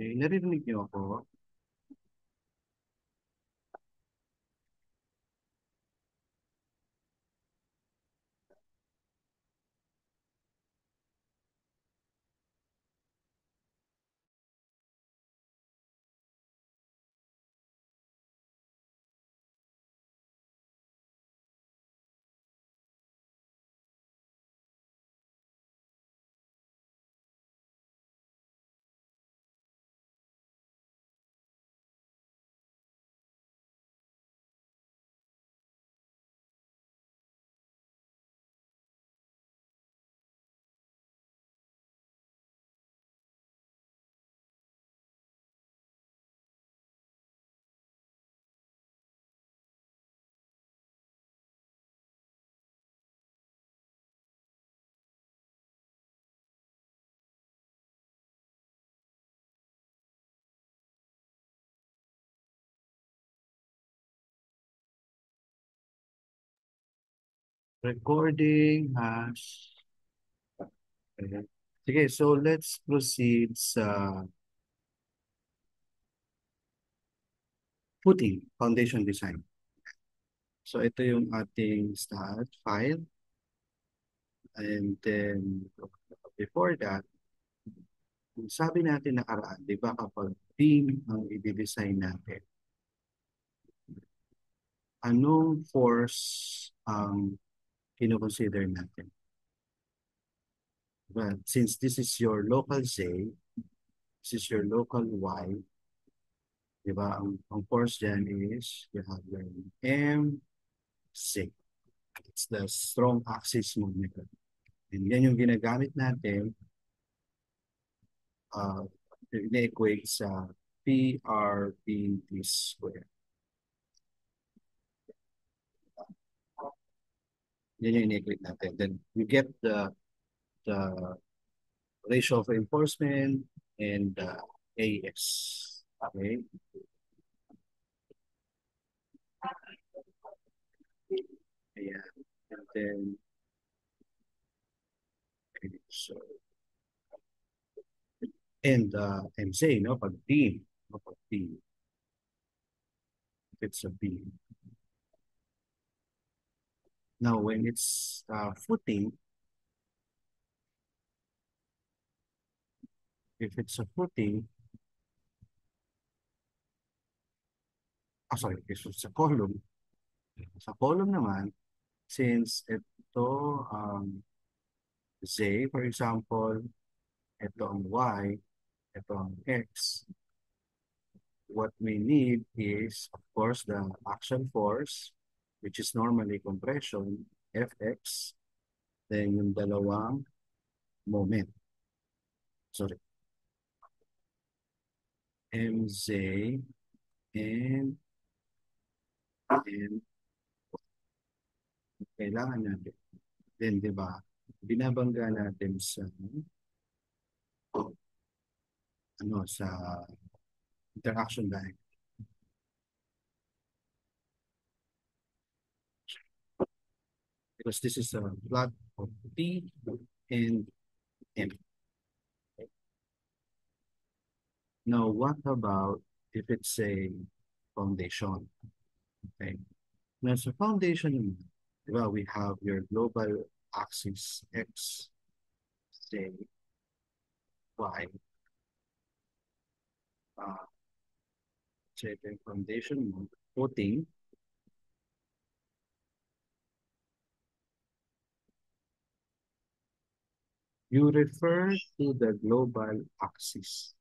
Okay, naririnig niyo ako? Recording has... Okay. Sige, so let's proceed sa footing, foundation design. So ito yung ating start file. And then, before that, kung sabi natin nakaraan, di ba kapag beam ang i-design natin, anong force ang kinoconsider natin? Well, since this is your local Z, this is your local Y, di ba? Ang force dyan is, you have your MC. It's the strong axis moment. And yan yung ginagamit natin uh, ina-equate sa PRBT square. Yan yung ina-equate natin. Then you get the ratio of reinforcement and AS. Okay? Ayan. And then, okay, so, and MC, no? Pag beam, no? Pag beam, if it's a beam. Now, when it's footing, if it's a footing, sorry, if it's a column, sa column naman, since ito Z, for example, ito ang Y, ito ang X, what we need is, of course, the action force, which is normally compression, Fx, then yung dalawang moment. Sorry. Mz and kailangan natin. Then, di ba, binabangga natin sa sa interaction diagram. Because this is a plot of P and M. Now, what about if it's a foundation? Okay. Now, sa foundation, well, we have your global axis X, Z, Y. Check yung foundation mo, footing. You refer to the global axis.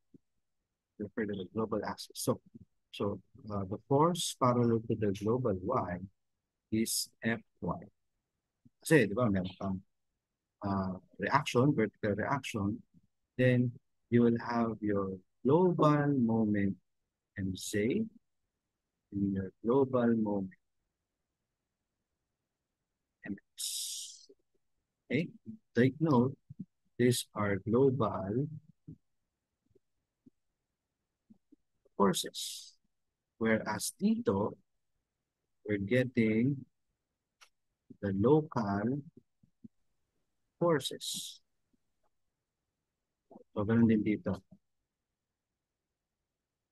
Refer to the global axis. So the force parallel to the global Y is Fy. Kasi, di ba, meron kang reaction, vertical reaction, then you will have your global moment Mz and your global moment Mx. Okay? Take note, these are global forces. Whereas dito, we're getting the local forces. So, ganun din dito.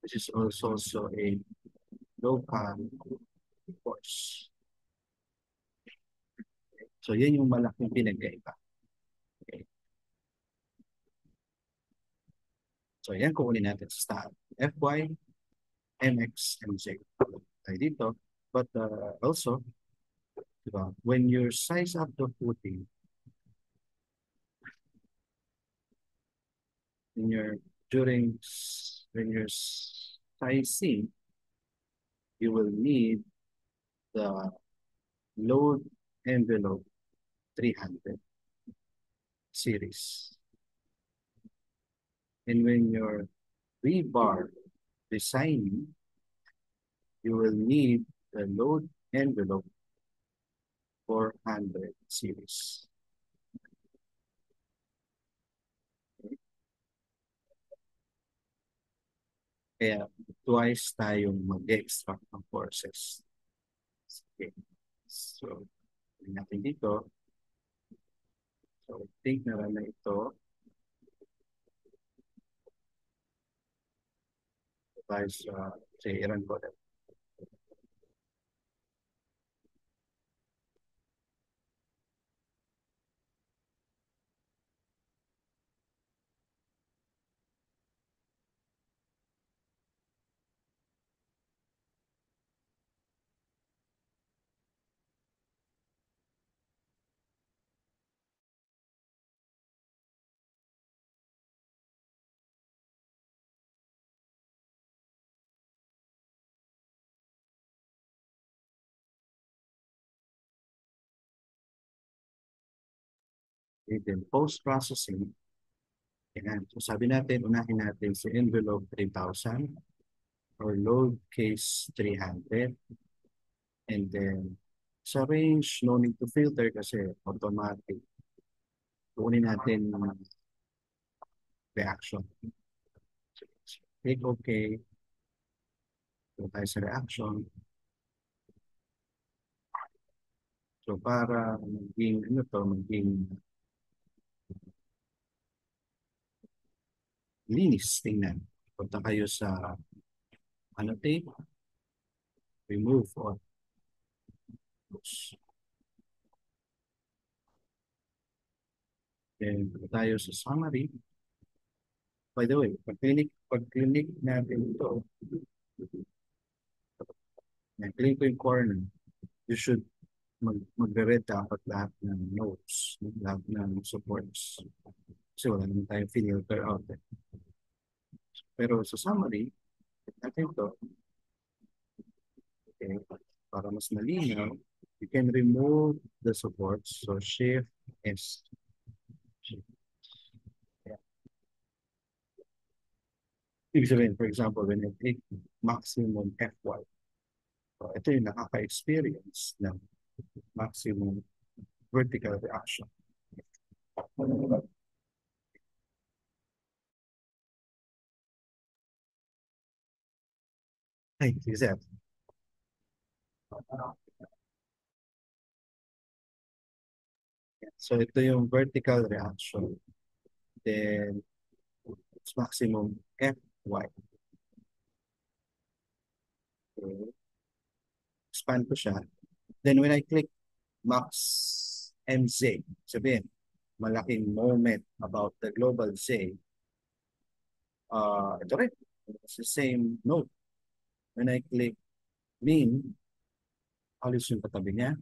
This is also a local force. So, yan yung malaking pinagkaiba. Okay. So, yan kukunin natin sa start. Fy, mx, mz. Tayo dito. But also, diba, when you size up the footing, when you're when you're sizing, you will need the load envelope 300 series. And when you're rebar designing, you will need the load envelope 400 series. Okay? Kaya twice tayong mag-extract ng forces. Okay. So, natin dito. So, think na lang na ito. Twice, say, i-run ko na. Okay, then post-processing, yan. So sabi natin, unahin natin si envelope 3,000 or load case 300. And then sa range, no need to filter kasi automatic. Kunin natin reaction. So, click OK. So tayo sa reaction. So para maging, ano to, maging linis, tingnan. Punta kayo sa annotate, remove all. Then tayo sa summary. By the way, pag-click natin ito, click ko yung corner, you should magre-red dapat lahat ng nodes, lahat ng supports. Kasi wala naman tayong filter out. Pero sa summary, natin ito, okay, para mas malinaw, you can remove the supports. So Shift S. Yeah. Ibig sabihin, for example, when I take maximum Fy, so ito yung nakaka-experience ng maximum vertical reaction. Ay, sige. So ito yung vertical reaction. Then it's maximum Fy. Okay. Expand ko siya. Then when I click max MZ, sabihin, malaking moment about the global Z, ito rin, it's the same node. When I click mean, alis yung katabi niya.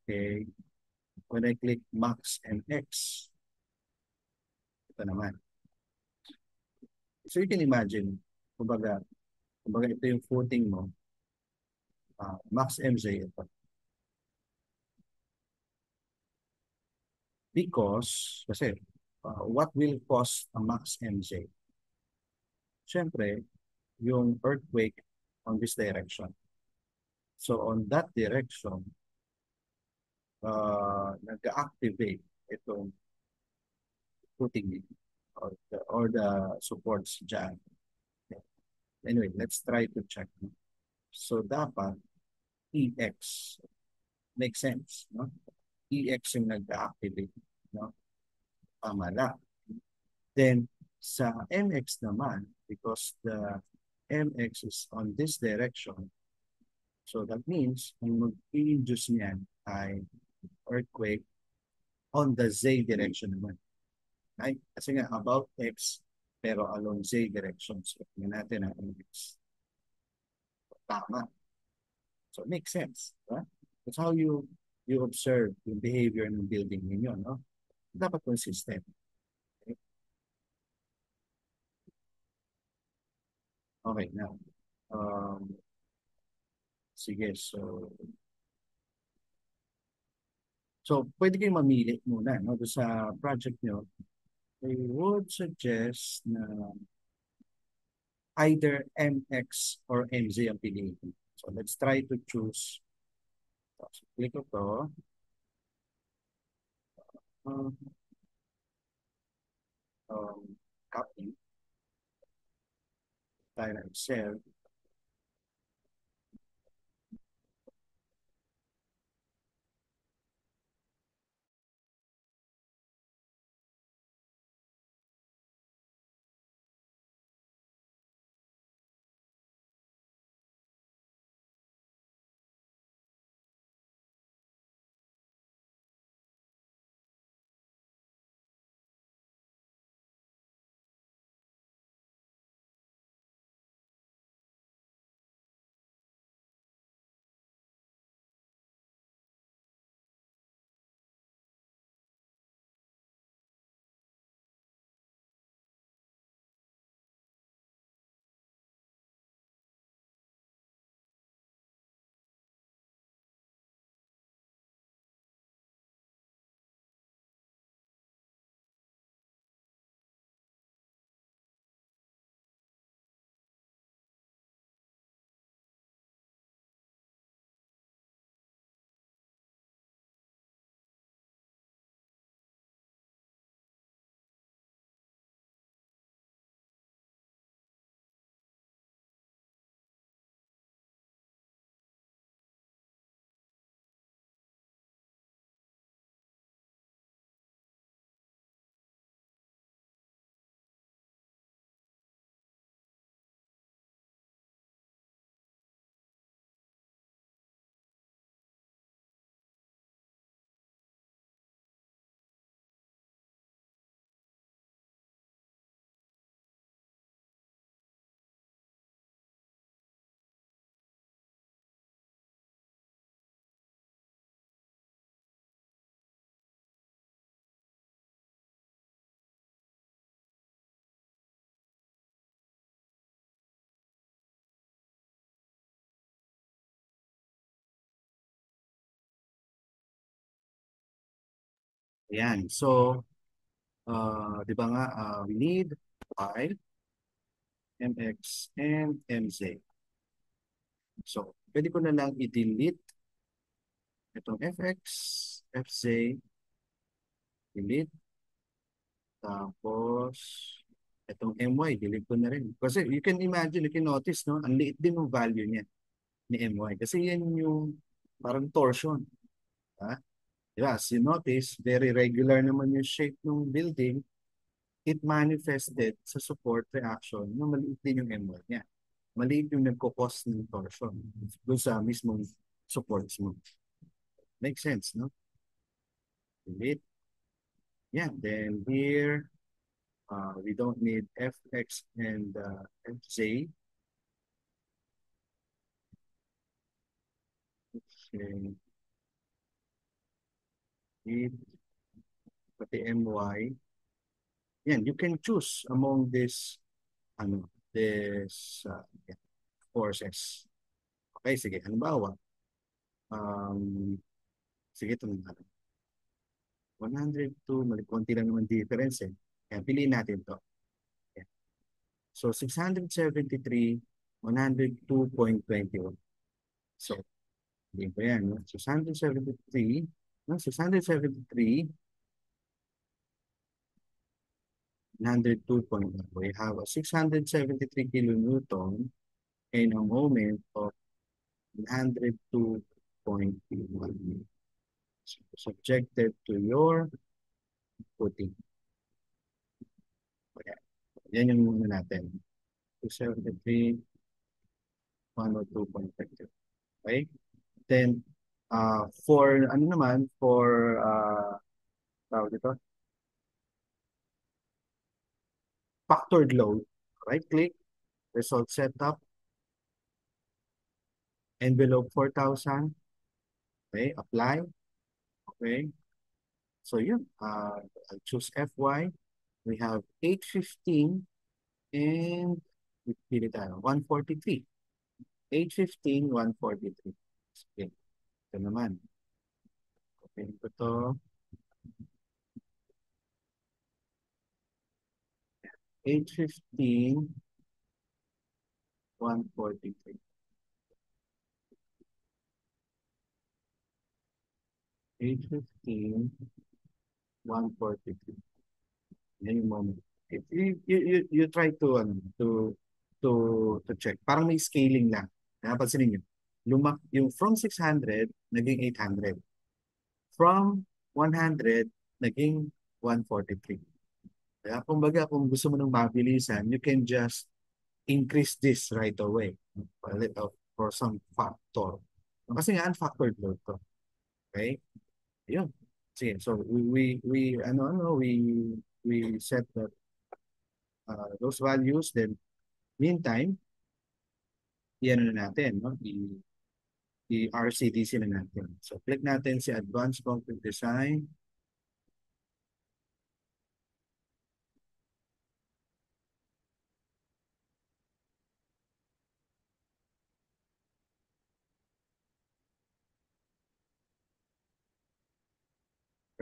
Okay. When I click max MX, ito naman. So you can imagine, kumbaga ito yung footing mo, max MZ ito. Because, kasi, what will cause a max MZ? Siyempre, yung earthquake on this direction. So on that direction, nag-activate itong footing or the supports dyan. Anyway, let's try to check. So dapat EX makes sense, no? EX yung nag-activate, no? Tama lang. Then sa MX naman, because the mx is on this direction. So that means ang mag-i-induce niyan ay earthquake on the z direction naman. Right? Kasi nga about x pero along z direction. So tingnan natin ang x. Tama. So it makes sense. Right? That's how you observe yung behavior ng building ninyo. No? Dapat consistent. Okay, okay now. Sige, so pwede kayong mamili muna no, doon sa project nyo. I would suggest na either MX or MZ ang piliin. So let's try to choose. So, click ko to. Um, Copy. Tayo na Excel. Ayan. So, di ba nga, we need Y, MX, and MZ. So, pwede ko na lang i-delete itong FX, FZ, delete. Tapos, itong MY, delete ko na rin. Kasi you can imagine, you can notice, no? Ang liit din ng value niya ni MY. Kasi yan yung parang torsion. Ha? Diba? As you notice, very regular naman yung shape ng building. It manifested sa support reaction na maliit din yung MY niya. Maliit yung nagkukos ng torsion doon sa mismong supports mo. Makes sense, no? Delete. Yeah, then here, we don't need fx and fj. Okay. It, pati my. Yan, you can choose among this, yeah, forces. Okay, sige, halimbawa, um, sige, ito na. 102, konti lang naman difference eh. Kaya piliin natin to. Yan. So, 673, 102.21. So, hindi ko yan. No? 673, no? 673, 102.1. We have a 673 kilonewton and a moment of 102.1. So, subjected to your footing. Okay. Yan yung muna natin. 273, 102.52. Okay? Then, for, ano naman, for, tawag dito, factored load, right-click, result setup, envelope 4,000, okay, apply, okay. So yun, I'll choose FY. We have 815 and pili tayo, 143. 815, 143. Okay, ito naman. Okay, ito to. 815, 143. 815, 143. Yan yung moment. You try to, ano, to check. Parang may scaling lang. Napansin niyo yung from 600, naging 800. From 100, naging 143. Kaya kumbaga, kung gusto mo nang mabilisan, you can just increase this right away. For some factor. Kasi nga, unfactored load to. Okay? Yun. Sige, so we set those values, then meantime, i-ano na natin, no? I-RCDC na natin. So, click natin si Advanced Concrete Design.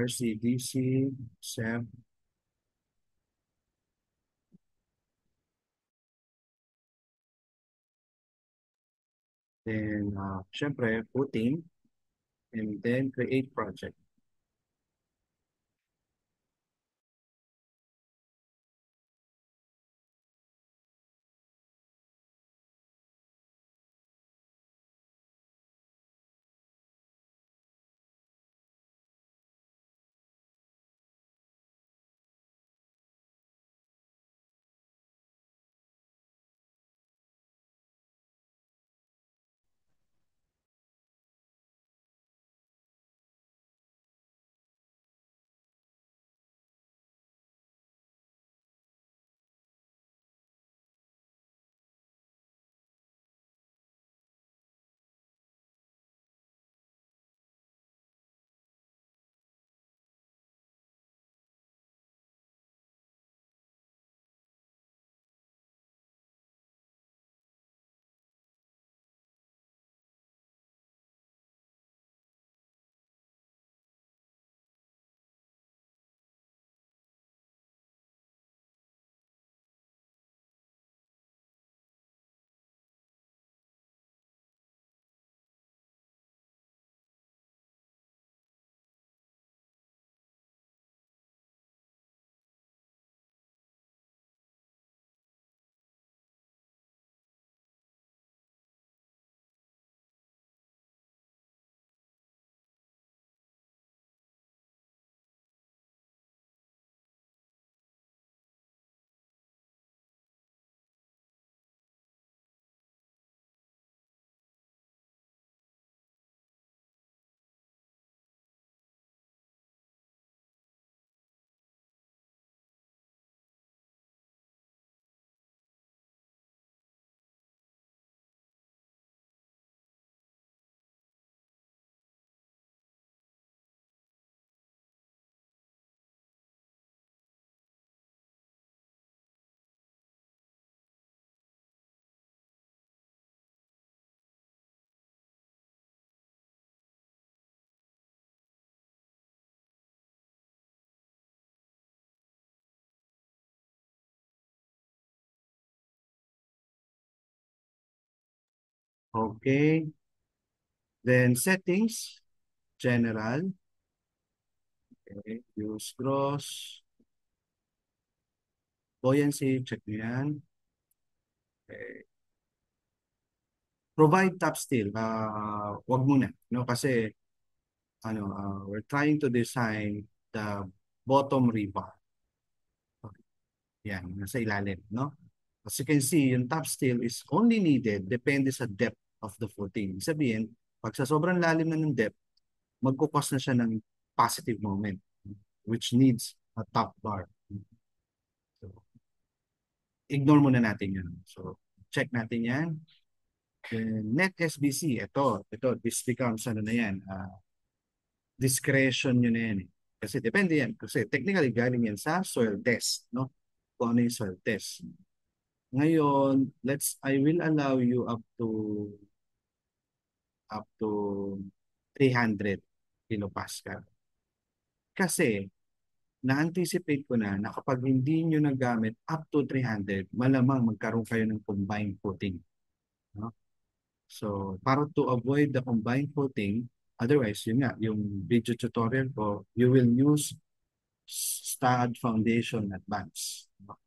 RCDC, SEM, then, syempre, footing, and then create project. Okay. Then settings, general, okay. Use gross, buoyancy, check nyo yan. Okay. Provide top steel, wag muna, no? Kasi, we're trying to design the bottom rebar. Okay. Yan, nasa ilalim, no? As you can see, yung top steel is only needed depende sa depth of the footing. Ibig sabihin, pag sa sobrang lalim na ng depth, magkukos na siya ng positive moment, which needs a top bar. So, ignore muna natin yan. So, check natin yan. Then, net SBC, this becomes ano na yan, discretion nyo na yan. Kasi depende yan. Kasi technically, galing yan sa soil test, no? Kung ano yung soil test. Ngayon, I will allow you up to 300 kilopascal. Kasi, na-anticipate ko na kapag hindi nyo nagamit up to 300, malamang magkaroon kayo ng combined coating. No? So, para to avoid the combined coating, otherwise, yun nga, yung video tutorial ko, you will use STAAD Foundation Advanced. No?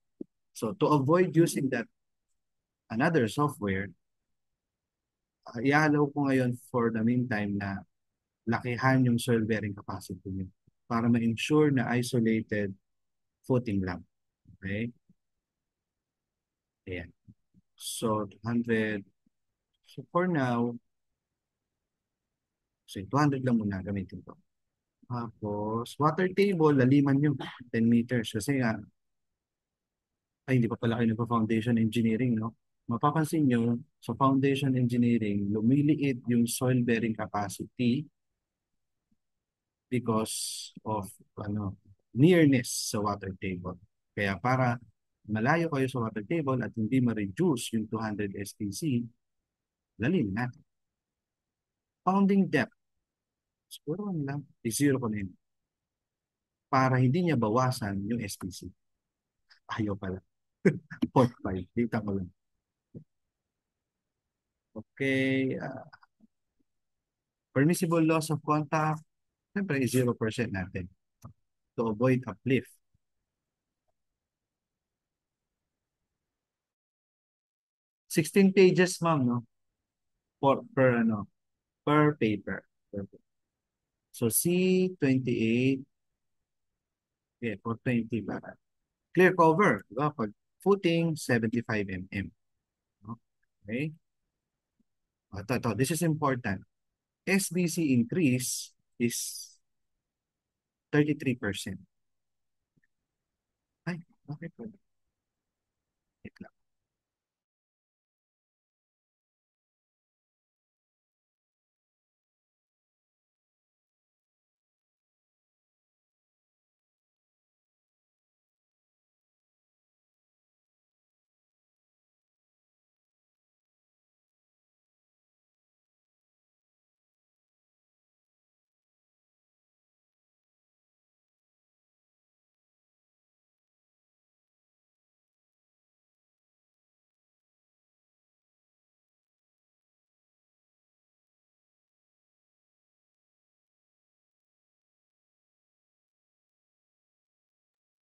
So, to avoid using that another software, i-allow ko ngayon for the meantime na lakihan yung soil bearing capacity niyo para ma-ensure na isolated footing lang. Okay? Ayan. So, 200. So, for now, 200 lang muna gamitin ko. Tapos, water table, laliman nyo. 10 meters. Kasi nga, hindi pa pala kayo nagpa-foundation engineering, no? Mapapansin nyo, sa foundation engineering, lumiliit yung soil bearing capacity because of nearness sa water table. Kaya para malayo kayo sa water table at hindi ma-reduce yung 200 SPC, lalim natin. Pounding depth, siguro lang, i-zero ko na yun. Para hindi niya bawasan yung SPC. Ayaw pala. 0.5. Dita ko lang. Okay. Permissible loss of contact, siyempre, 0% natin to avoid uplift. 16 pages, ma'am, no? Per paper. So, C28, okay, for 20 ba? Clear cover, diba? Pag footing, 75 mm. Okay? This is important. SBC increase is 33%. Ay, bakit po? Wait lang.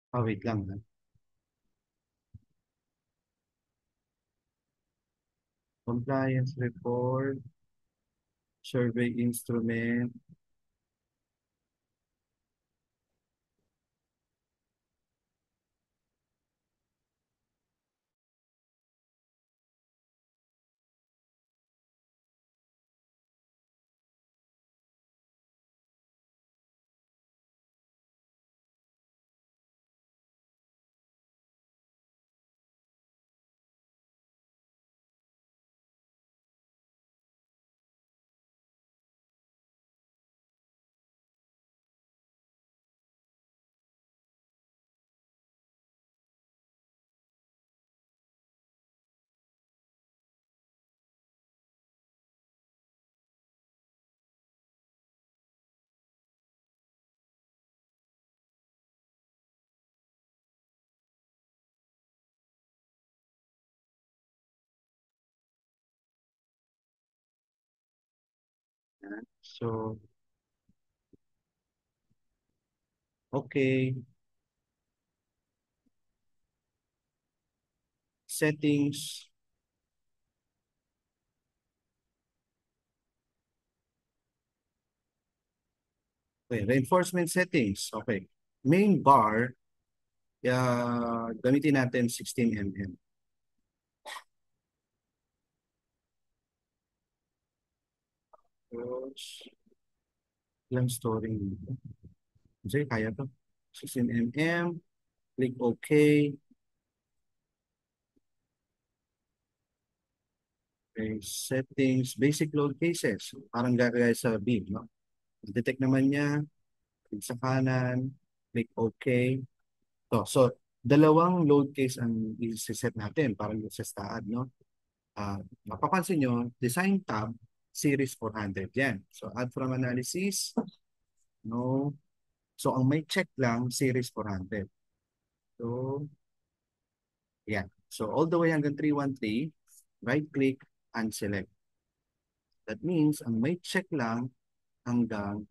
Wait lang. Ha? Compliance report, survey instrument. So, okay. Settings. Okay, reinforcement settings. Okay. Main bar, gamitin natin 16 mm. Tapos, ilang story dito. Kasi kaya to. 16 mm. Click OK. Okay, settings, basic load cases. Parang gagaya sa Beam, no? Detect naman niya, click sa kanan, click OK. So, dalawang load case ang i-set natin para sa STAAD, no? Mapapansin nyo, design tab, series 400 yan. So, add from analysis, no. So, ang may check lang, series 400. So, yan. So, all the way hanggang 313, right-click and select. That means, ang may check lang hanggang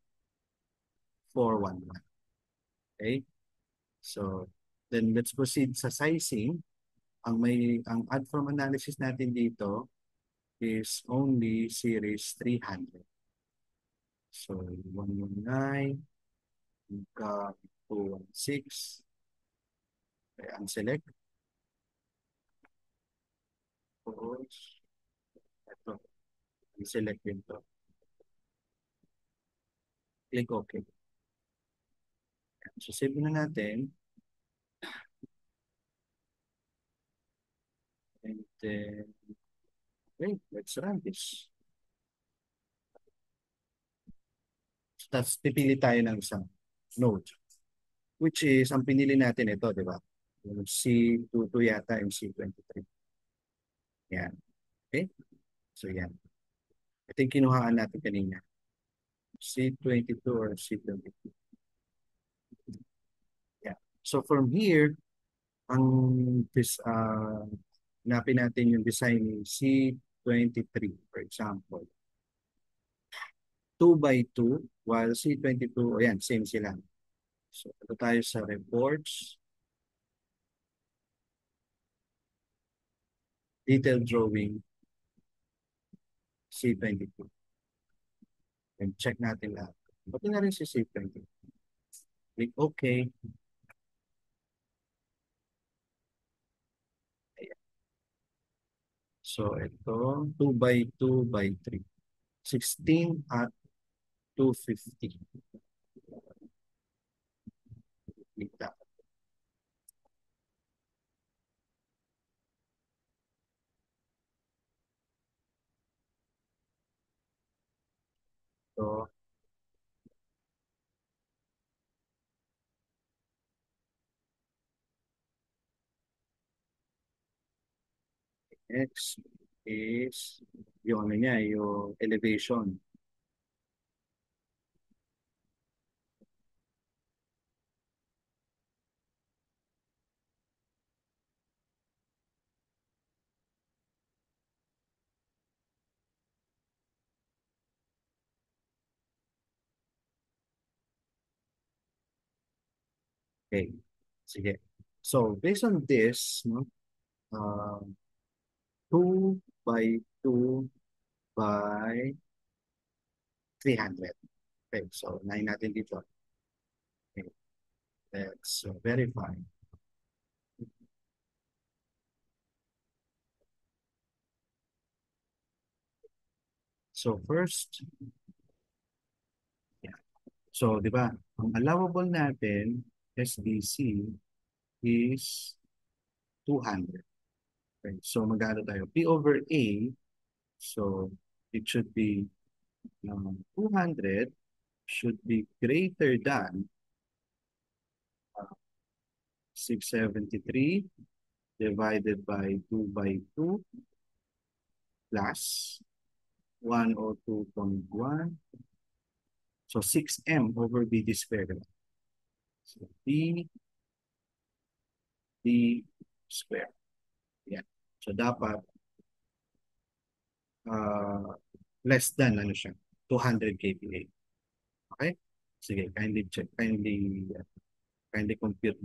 411. Okay? So, then let's proceed sa sizing. Ang add from analysis natin dito is only series 300. So, 119, hanggang 216. Okay, unselect. Tapos, ito, unselect din to. Click OK. So, save na natin. And then, okay, let's run this. So, tapos, pipili tayo ng isang node, which is, ang pinili natin ito, di ba? Yung C22 yata, yung C23. Yan. Okay? So, yan. Ito yung kinuhaan natin kanina. C22 or C22. Yeah. So, from here, ang hanapin natin yung design ni C23, for example. 2 by 2, while C22, ayan, same sila. So, ito tayo sa reports, detailed drawing, C22. And check natin lahat. Pati na rin si C22. Click OK. Ayan. So, ito, 2 by 2 by 3. 16 at 250. Click that. So, next is yung ano niya, yung elevation. Okay. Sige. So, based on this, no, uh, 2 by 2 by 300. Okay. So, 9 natin dito. Okay. Let's verify. So, first, yeah. So, di ba, ang allowable natin, SBC, is 200. Okay. So, magkano tayo? P over A, so, it should be 200 should be greater than 673 divided by 2 by 2 plus 102.1. So 6m over BD squared. So D squared. Yan. So dapat uh, less than ano siya, 200 kPa. Okay? Sige, kindly check, kindly compute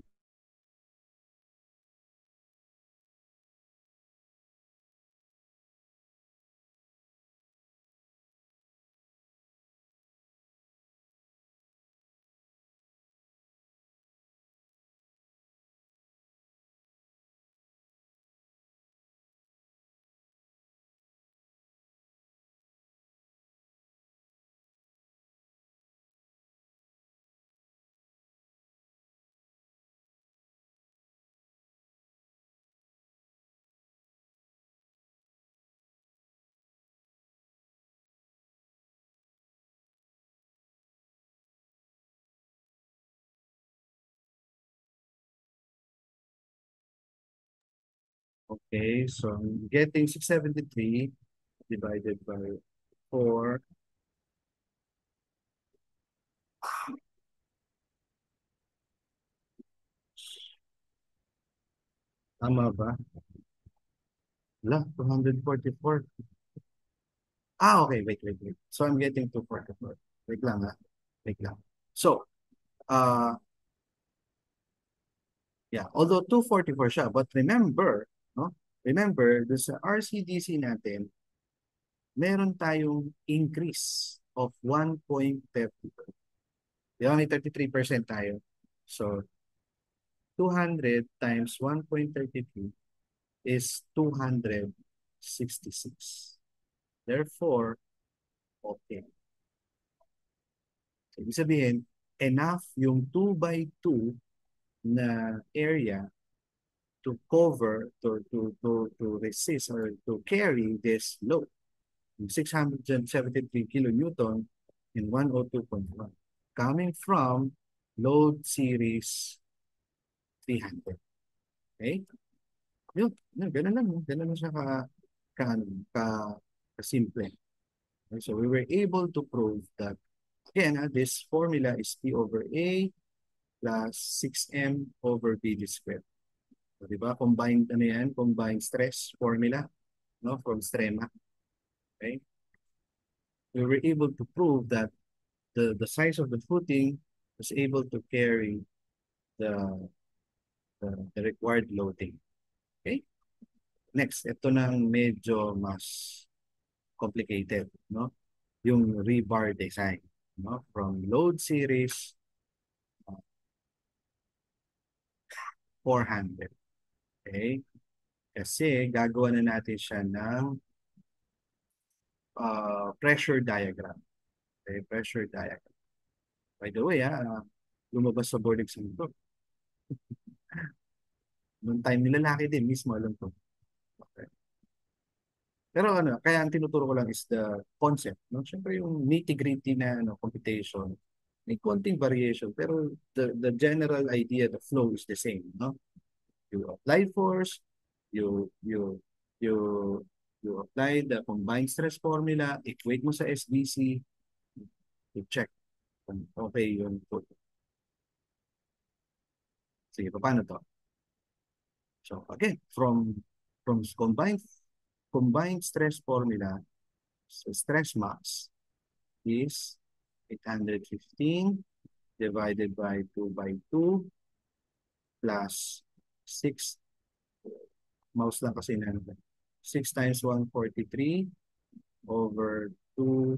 Okay, so I'm getting 673 divided by 4. Tama ba? Wala, 244. Okay, wait. So I'm getting 244. Wait lang ha. Wait lang. So, uh, yeah, although 244 siya, but remember, no? Remember, doon sa RCDC natin, meron tayong increase of 1.30. Di ba, may 33% tayo. So, 200 times 1.32 is 266. Therefore, okay. So, ibig sabihin, enough yung 2 by 2 na area to cover, to resist or to carry this load. 673 kilonewton in 102.1 coming from load series 300. Okay? Yun, ganun lang. Ganun lang siya ano, simple. Okay? So we were able to prove that, again, this formula is P over A plus 6M over BD squared. So, di ba? Combined, ano yan? Combined stress formula, no? From STREMA. Okay? We were able to prove that the size of the footing was able to carry the, the required loading. Okay? Next, ito nang medyo mas complicated, no? Yung rebar design, no? From load series 400. Okay? Kasi gagawa na natin siya ng pressure diagram. Okay? Pressure diagram. By the way, lumabas sa board exam ito. Noong time nila lalaki din, mismo alam ko. Okay. Pero ano, kaya ang tinuturo ko lang is the concept, no? Siyempre yung nitty-gritty na computation, may konting variation, pero the general idea, the flow is the same, no? You apply force, you you you you apply the combined stress formula, equate mo sa SDC, you check kung okay yung flow. Sige, paano to? So again, from combined stress formula, so stress mass is 815 divided by 2 by 2 plus 6. Mouse lang kasi na 6 times 143 over 2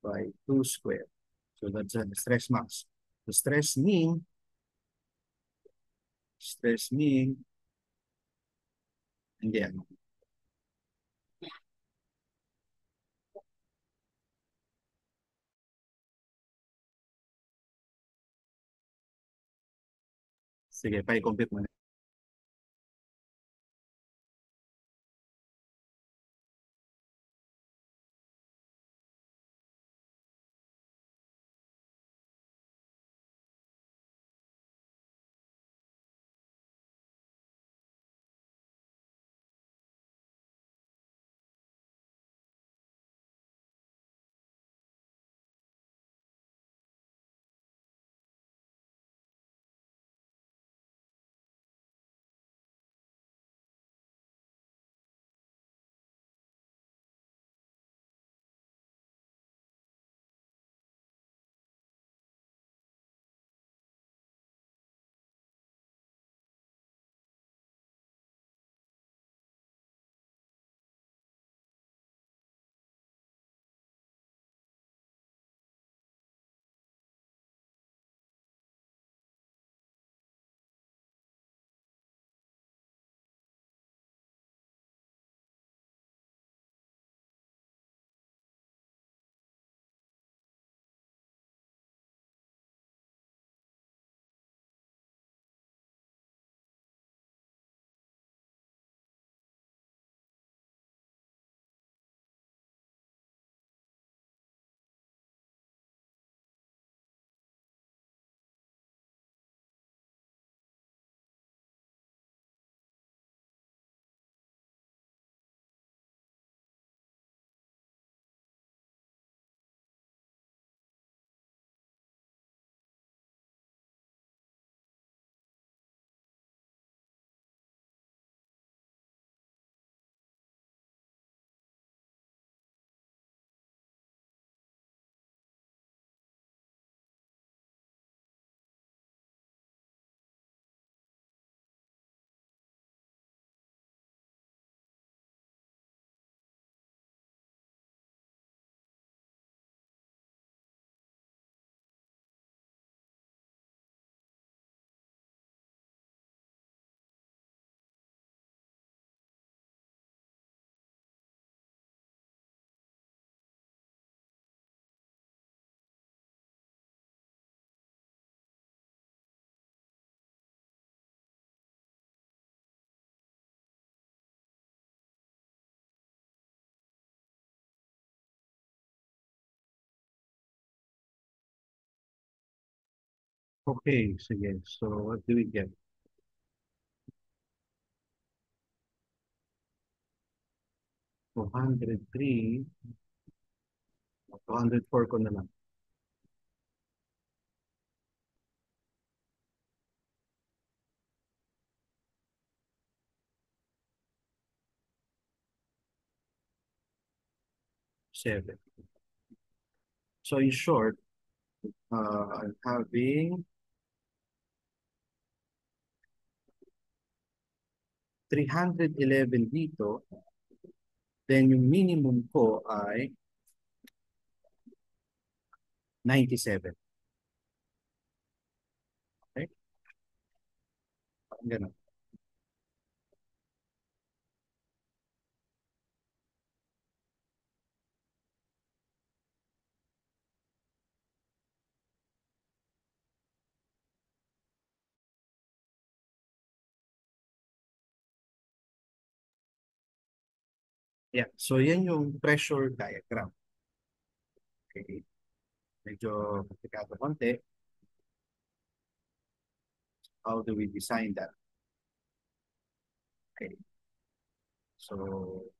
by 2 squared. So that's the stress mass. The stress mean, hindi ano. Sige, pa-compute mo na. Okay, sige. So what do we get? 203, 204 ko na lang. 7. So in short, I'm having 311 dito. Then yung minimum ko ay 97. Okay? Parang ganun. Yeah. So yan yung pressure diagram. Okay. Medyo komplikado konti. How do we design that? Okay. So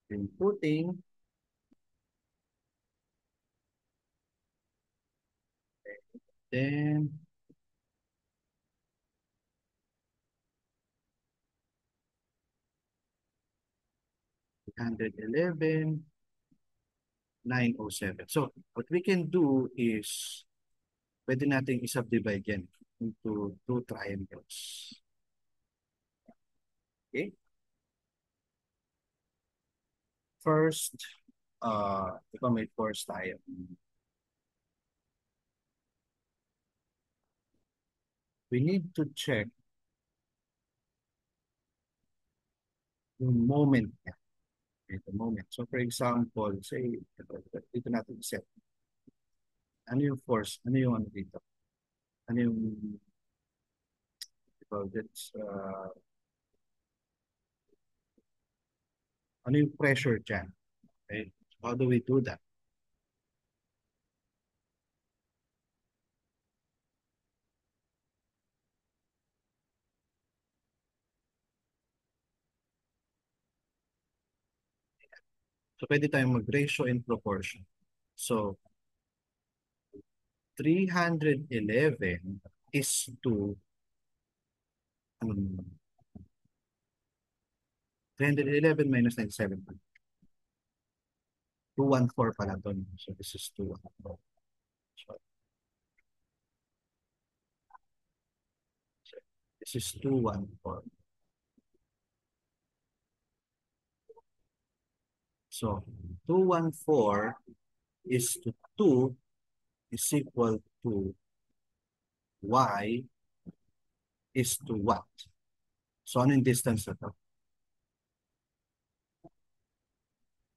inputting, then 111, 907. So what we can do is pwede nating i-subdivide yan into two triangles. Okay? First, ito may force tayo. We need to check yung moment niya. Okay, the moment. So for example, say, dito natin set. Ano yung force? Ano yung ano dito? Ano yung, that's, ano yung pressure dyan? Okay? How do we do that? So pwede tayong mag-ratio and proportion. So 311 is to um, 311 minus 97. 214 pala doon. So this is 214. So this is 214. So 214 is to 2 is equal to y is to what? So ano yung distance na to?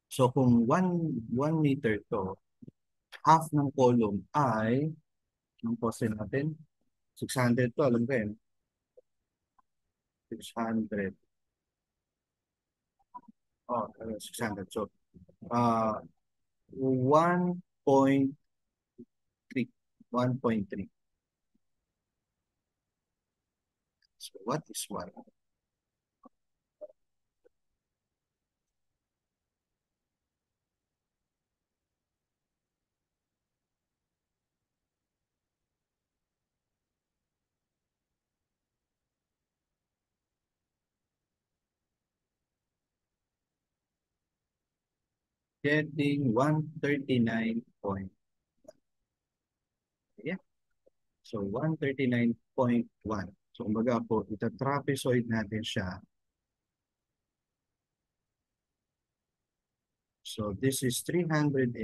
So kung 1 meter to, half ng column ay, ang pose natin, 600 to, alam ko yun, 600. Oh, 600. So, 1.3. 1.3. So, what is y? Getting 139. Yeah. So, 139.1. So, kumbaga po, ita-trapezoid natin siya. So, this is 311.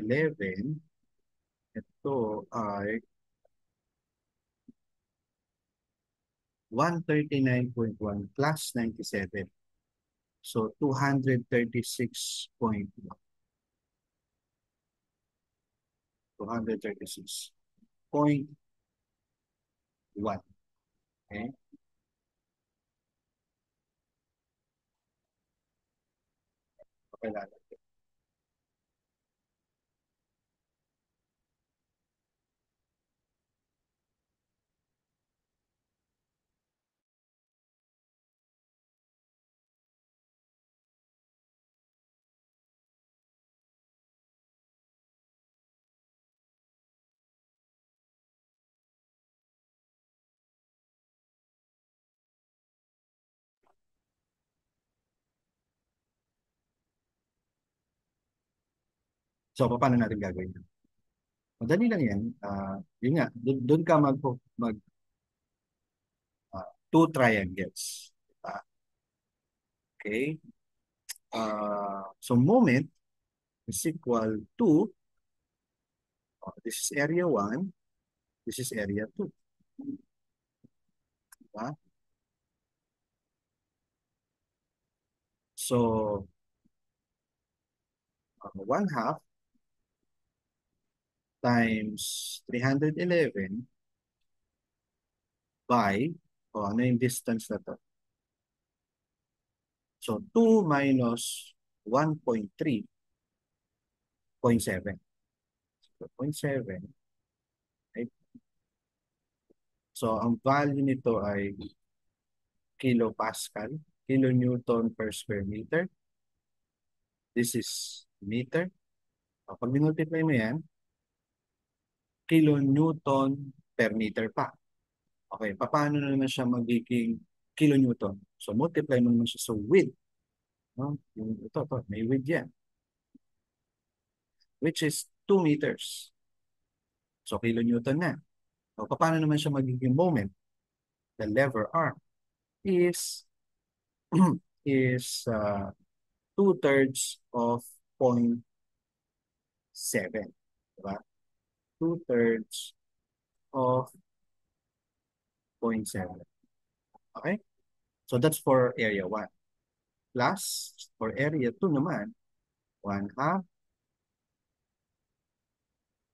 Ito ay 139.1 plus 97. So, 236.1. 236.1. Okay? Okay lang. So, paano natin gagawin? Madali lang yan. Yun nga, doon ka mag two triangles. Diba? Okay? So, moment is equal to, this is area 1, this is area 2. Diba? So, 1/2 times 311 by, ano yung distance na to? So, 2 minus 1.3, 0.7. So, 0.7. Right? So, ang value nito ay kilopascal, kilonewton per square meter. This is meter. Pag minultiply mo yan, kilonewton per meter pa. Okay, paano na naman siya magiging kilonewton? So, multiply mo naman siya sa width. No? Ito, may width yan, which is 2 meters. So, kilonewton na. So, paano naman siya magiging moment? The lever arm is is 2/3 of 0.7. Diba? 2/3 of 0.7. Okay? So that's for area 1. Plus, for area 2 naman, 1/2,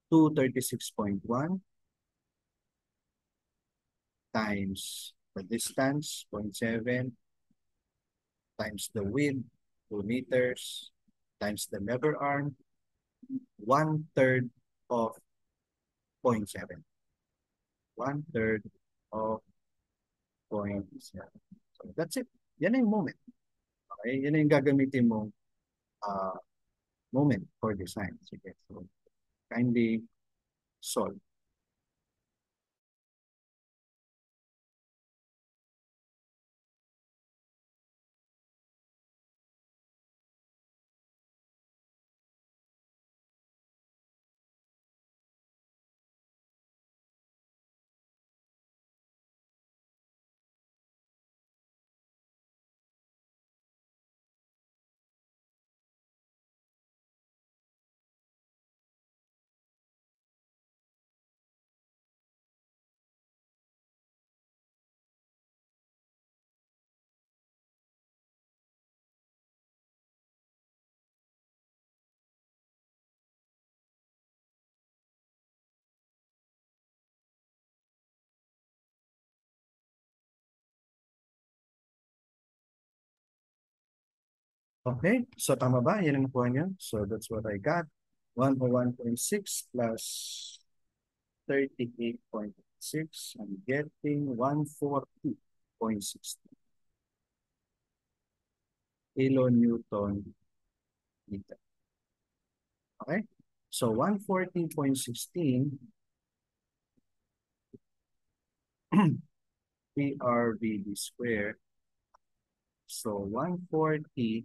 236.1 times the distance, 0.7, times the width, 2 meters, times the lever arm, 1/3 of 0.7. 1/3 of 0.7. So that's it. Yan yung moment. Okay? Yan yung gagamitin mong uh, moment for design. Sige. So, kindly solve. Okay, so tama ba? Yan ang nakuha niyo. So that's what I got. 101.6 plus 38.6. I'm getting 140.6 kilonewton meter. Okay? So 140.16 PRVD squared. So 140.16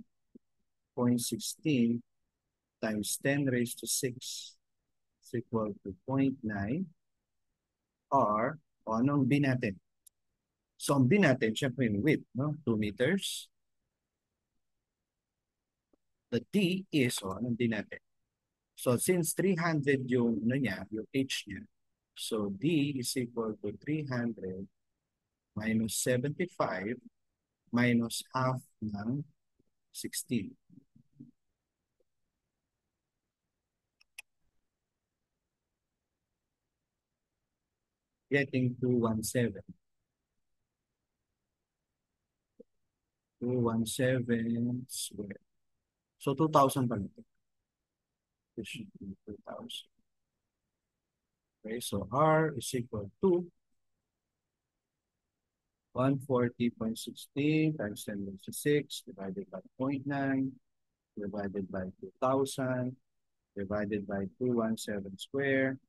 times 10 raised to 6 is equal to 0.9 or anong B natin? So ang B natin, syempre yung width, no? 2 meters. The D is, anong D natin? So since 300 yung, niya, yung H niya, so D is equal to 300 minus 75 minus half ng 16. Getting 217. 217 squared. So 2,000 pala ito. This should be 2,000. Okay, so R is equal to 140.16 times 10 raised to 6 divided by 0.9 divided by 2,000 divided by 217 square,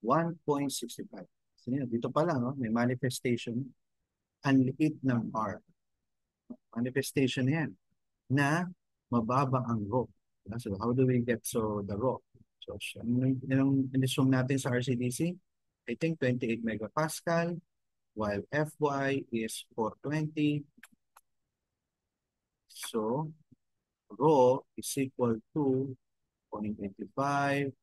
1.65. So, dito pa lang, no? May manifestation. Ang liit ng R. Manifestation yan na mababa ang rho. So how do we get the rho? So, yung in-assume natin sa RCDC, I think 28 megapascal, while Fy is 420. So, rho is equal to 0.85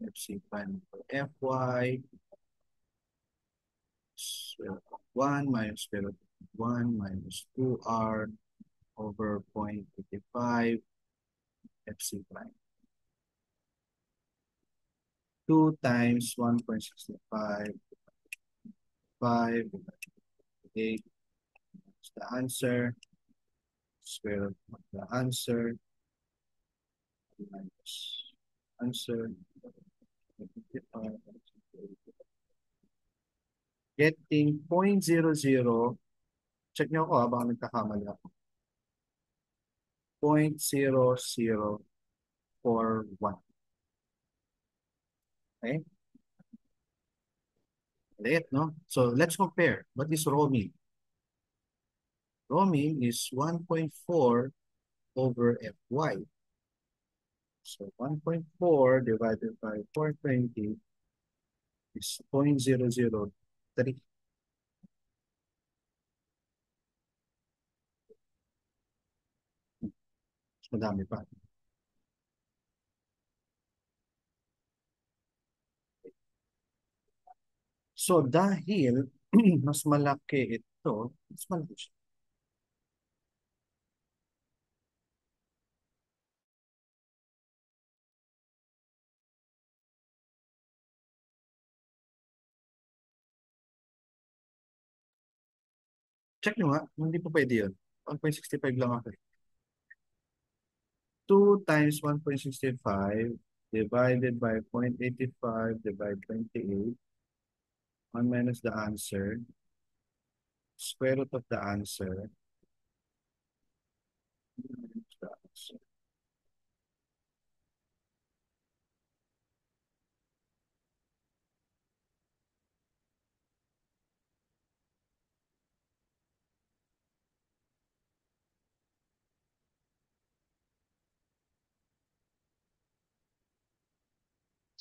Fc prime for Fy, square root of 1 minus square root of 1 minus 2R over 0.85 Fc prime. 2 times 1.65, 5, 8 is the answer. Square root of the answer minus answer. Getting 0.00, check nyo ako baka nagkakamali ako. 0.0041. Okay? Liit, no? So let's compare. What is rho mean? Rho mean is 1.4 over Fy. So 1.4 divided by 420 is 0.003. Mas madami pa. So dahil mas malaki ito, mas malaki siya. Check nyo nga, hindi pa pwede yun. 1.65 lang ako. 2 times 1.65 divided by 0.85 divided 28. 1 minus the answer. Square root of the answer. Minus the answer.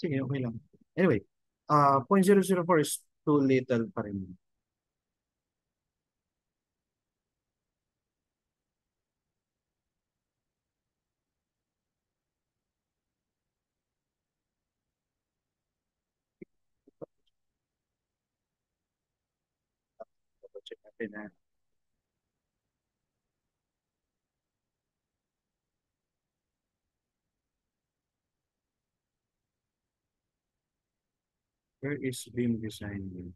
Sige, okay lang. Anyway, 0.004 is too little pa rin. Check natin na. Where is beam design?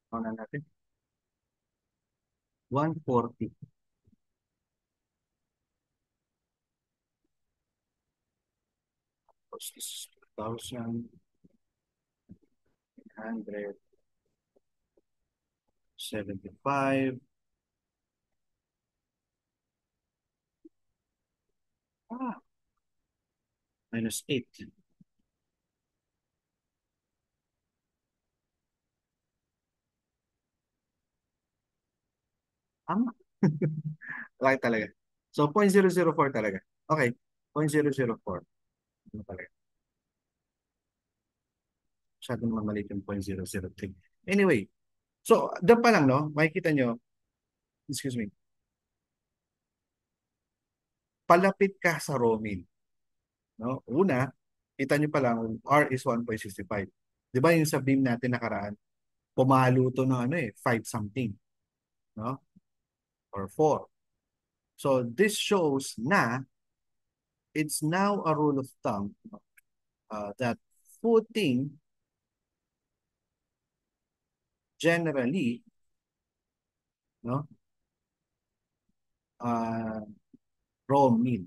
Ano natin? 140. This is 2,175. Minus 8. Tama. Right talaga. So, 0.004 talaga. Okay. 0.004. Ano talaga? Masyado naman maliit yung 0.003. Anyway, so, doon pa lang, no? Makikita nyo, excuse me, palapit ka sa Romin. No? Una, kita nyo pa lang, R is 1.65. Di ba yung sa beam natin nakaraan, pumalo to ng ano 5 something. No? Or 4. So, this shows na it's now a rule of thumb that footing generally, no, uh, raw meal,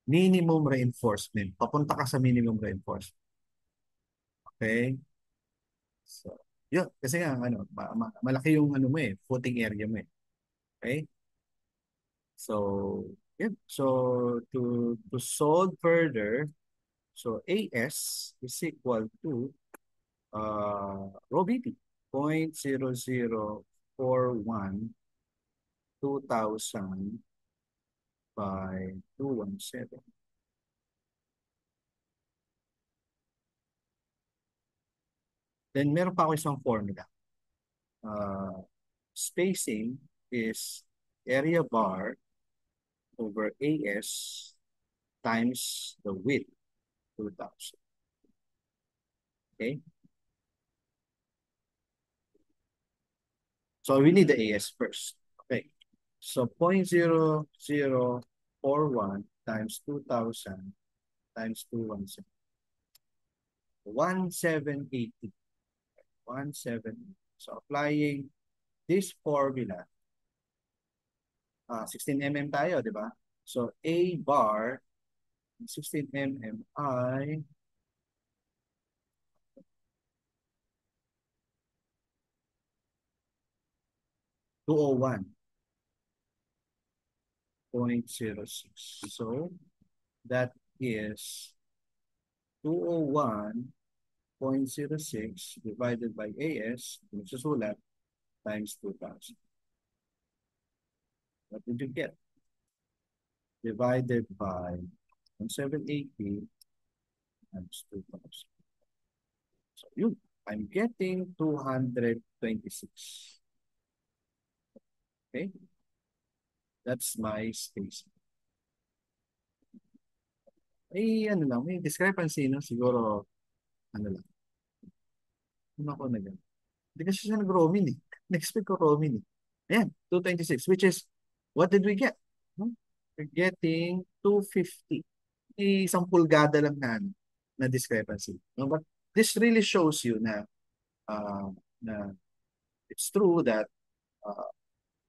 minimum reinforcement. Papunta ka sa minimum reinforcement. Okay? So, yun. Kasi nga, ano, malaki yung ano mo eh, footing area mo eh. Okay? So, yun. So, to solve further, so AS is equal to rho BT, 0.0041 2,000 by 217. Then meron pa ako isang formula. Uh, spacing is area bar over AS times the width, 2,000. Okay? So we need the AS first. Okay. So 0.0041 times 2,000 times 217. 1780. 170. So applying this formula, 16 mm tayo, di ba? So A bar, 16 mm ay 201.06. So that is 201.06 divided by AS, kung susulat, times 2,000. What did you get? Divided by 1780 times 2,000. So yun, I'm getting 226. Okay? That's my space. Ano lang, may discrepancy, no? Siguro, ano lang. Ano ako na ganun. Hindi kasi siya nag-roaming eh. Next-expect ko roaming eh. Ayan, 226, which is, what did we get? No? We're getting 250. Isang pulgada lang na discrepancy. No? But this really shows you uh, na it's true that uh,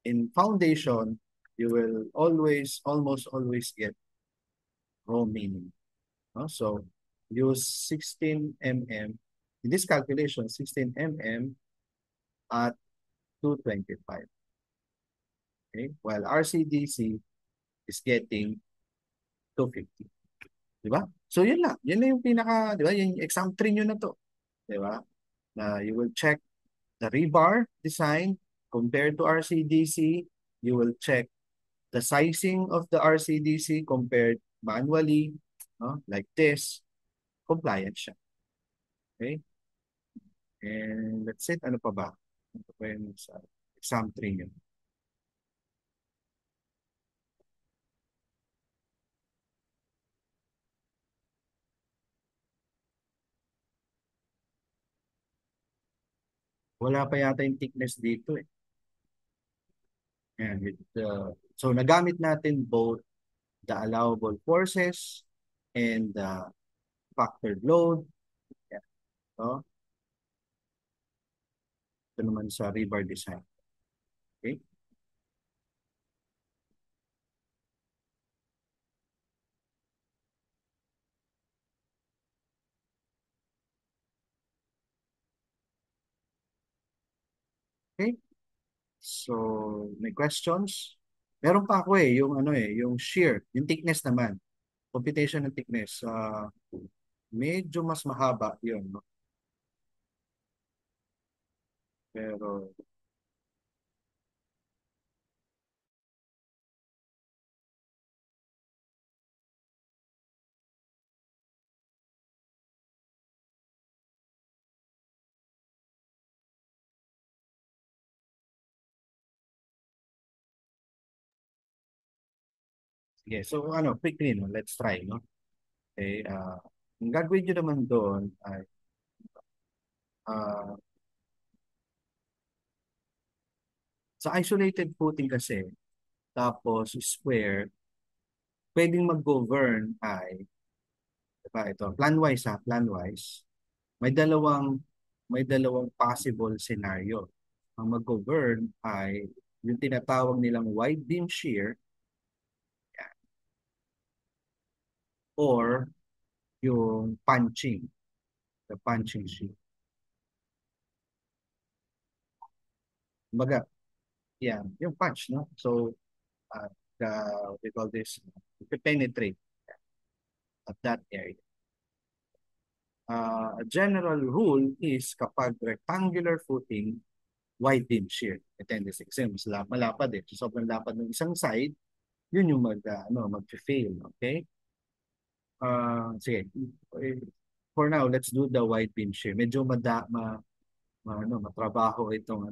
in foundation, you will almost always get raw meaning. No? So, use 16 mm. In this calculation, 16 mm at 225. Okay? While RCDC is getting 250. Di ba? So, yun lang. Yun na yung pinaka, di ba? Yung exam 3 nyo na to. Di ba? Na you will check the rebar design compared to RCDC. You will check the sizing of the RCDC compared manually, no? Like this, compliant siya. Okay? And that's it. Ano pa ba? Ano pa yung sa exam 3 nyo? Wala pa yata yung thickness dito eh. And so nagamit natin both the allowable forces and the factored load. Yeah. So, ito naman sa rebar design. Okay? Okay? So, may questions? Meron pa ako eh, yung ano eh, yung shear, yung thickness naman. Computation ng thickness. Medyo mas mahaba yun. No? Pero, sige. So, ano, quickly, no? Let's try, no? Okay. Ang gagawin nyo naman doon ay uh, sa isolated footing kasi, tapos square, pwedeng mag-govern ay, diba, ito, plan-wise ha, plan-wise. May dalawang possible scenario. Ang mag-govern ay yung tinatawag nilang wide beam shear or yung punching, the punching shear. Kumbaga, yeah, yung punch, no? So, uh, the, we call this, to penetrate at that area. A general rule is kapag rectangular footing, wide beam shear. Attendance exam, mas malapad eh. So, sobrang lapad ng isang side, yun yung mag-fail, okay? Sige. For now, let's do the wide beam shear. Medyo matrabaho itong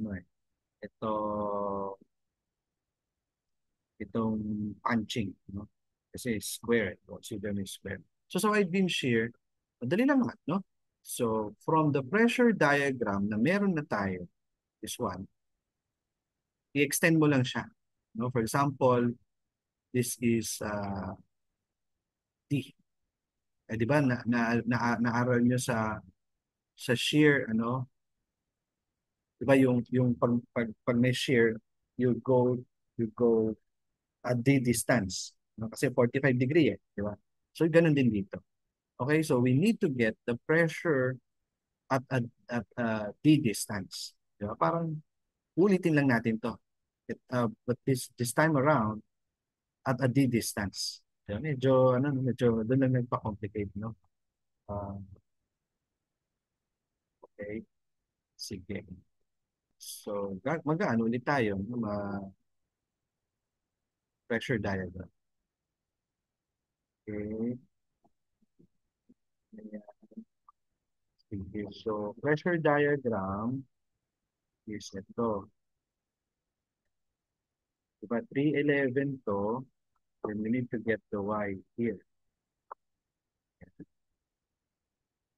itong punching, no? Kasi square, consider mo square. So sa wide beam shear, madali lang naman, no? So from the pressure diagram na meron na tayo, this one, i-extend mo lang siya. No? For example, this is D. Di ba naaral nyo sa shear, ano, di ba yung pag may shear, you go at the distance. No? Kasi 45 degree eh, di ba? So ganun din dito. Okay, so we need to get the pressure at the distance. Di ba? Parang ulitin lang natin to. But this time around, at a D distance. Di ba? Medyo doon lang nagpa-complicate, no? Uh, okay, sige. So, mag-ano ulit tayo, pressure diagram. Okay. Sige. So, pressure diagram is ito. Diba, 311 to, then we need to get the Y here.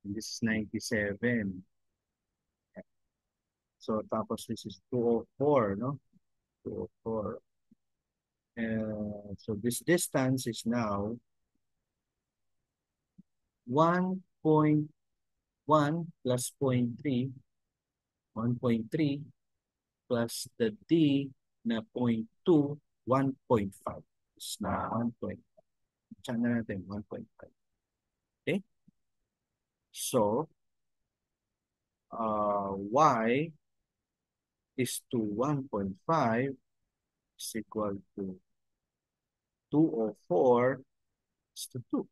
And this is 97. So, tapos this is 204, no? 204. So, this distance is now 1.1 plus 0.3, 1.3 plus the D na 0.2, 1.5. Is na 1.5. Diyan na natin, 1.5. Okay? So, Y is to 1.5 is equal to 204 is to 2.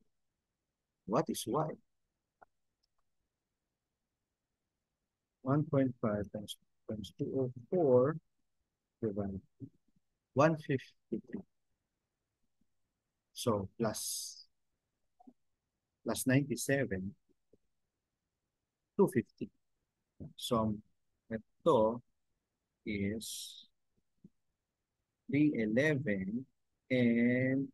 What is Y? 1.5 times 204 divided 153. So, plus 97, 250. So, ito is 311 and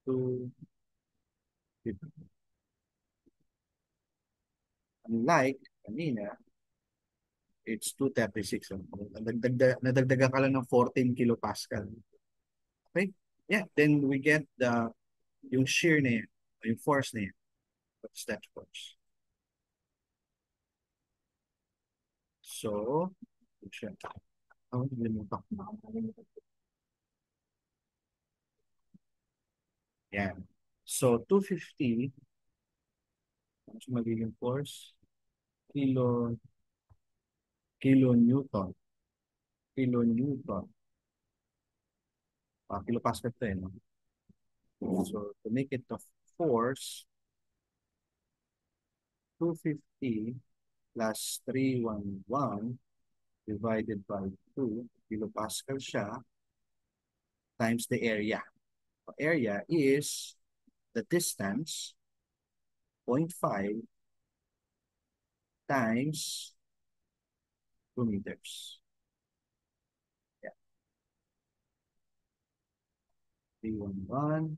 250. Unlike kanina, it's 236. Nadagdagan ka lang ng 14 kilopascal. Okay? Yeah, then we get yung shear na yan, yung force na yan. What's that force? So, yan. So, 250, ano magiging force? Kilonewton. Kilonewton. Kilopascal to eh, no? So, to make it a force, 250 plus 311 divided by 2, kilopascal siya, times the area. The area is the distance, 0.5 times 2 meters. Yeah. 311,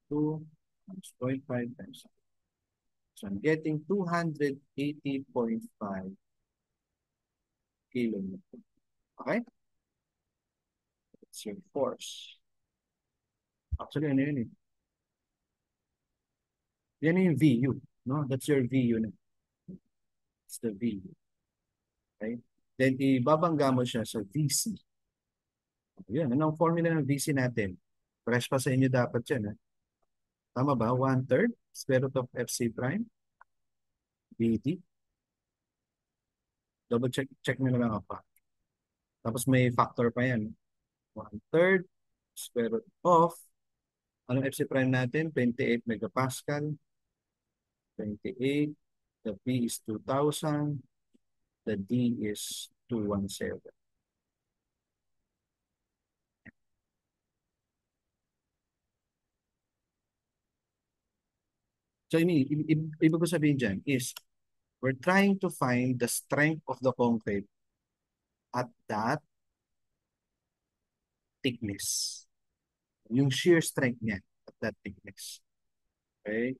2 times 0.5 times. So I'm getting 280.5 kilonewton. Okay? That's your force. Actually, ano yun eh? Yan yung VU. No? That's your VU na. It's the V. Okay? Then ibabangga mo siya sa VC. Yan, ano ang formula ng VC natin? Fresh pa sa inyo dapat yan. Eh? Tama ba? 1/3 square root of FC prime, VD. Double check nyo na lang pa. Tapos may factor pa yan. 1/3 square root of, anong FC prime natin? 28 megapascal. 28. The P is 2,000. The D is 217. So, ibig ko sabihin dyan is, we're trying to find the strength of the concrete at that thickness. Yung shear strength niya at that thickness. Okay?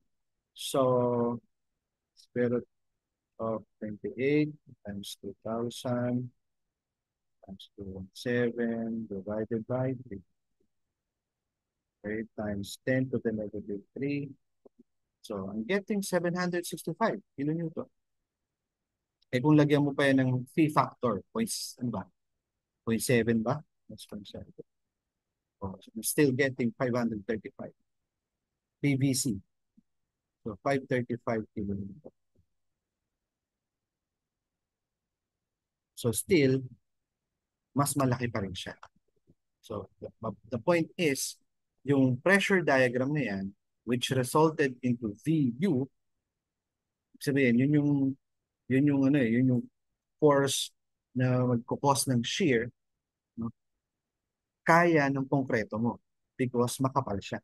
So, square root of 28 times 2,000 times 217 divided by 3. Okay? Times 10 to the negative 3. So, I'm getting 765 kilonewton. Eh kung lagyan mo pa yan ng phi factor, ano ba? 0.7 ba? That's 0.7. Oh, so I'm still getting 535 PVC. So 535 kilonewton. So still, mas malaki pa rin siya. So the point is, yung pressure diagram na yan, which resulted into VU, sabihin, yun yung force na magkukos ng shear, no? Kaya ng konkreto mo because makapal siya.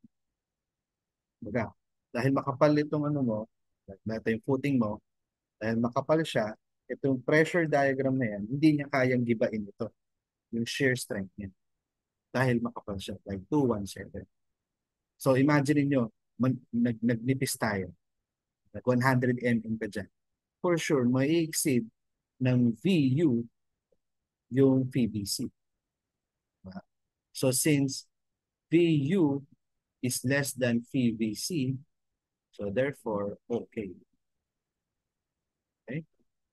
Baga, dahil makapal itong ano mo, dahil yung footing mo, dahil makapal siya, itong pressure diagram na yan, hindi niya kayang gibain ito, yung shear strength niya. Dahil makapal siya, like 217. So imagine niyo, nagnipis tayo, like 100 mm ka dyan. For sure, may exceed ng VU yung PVC. So since VU is less than PVC, so therefore, okay. Okay?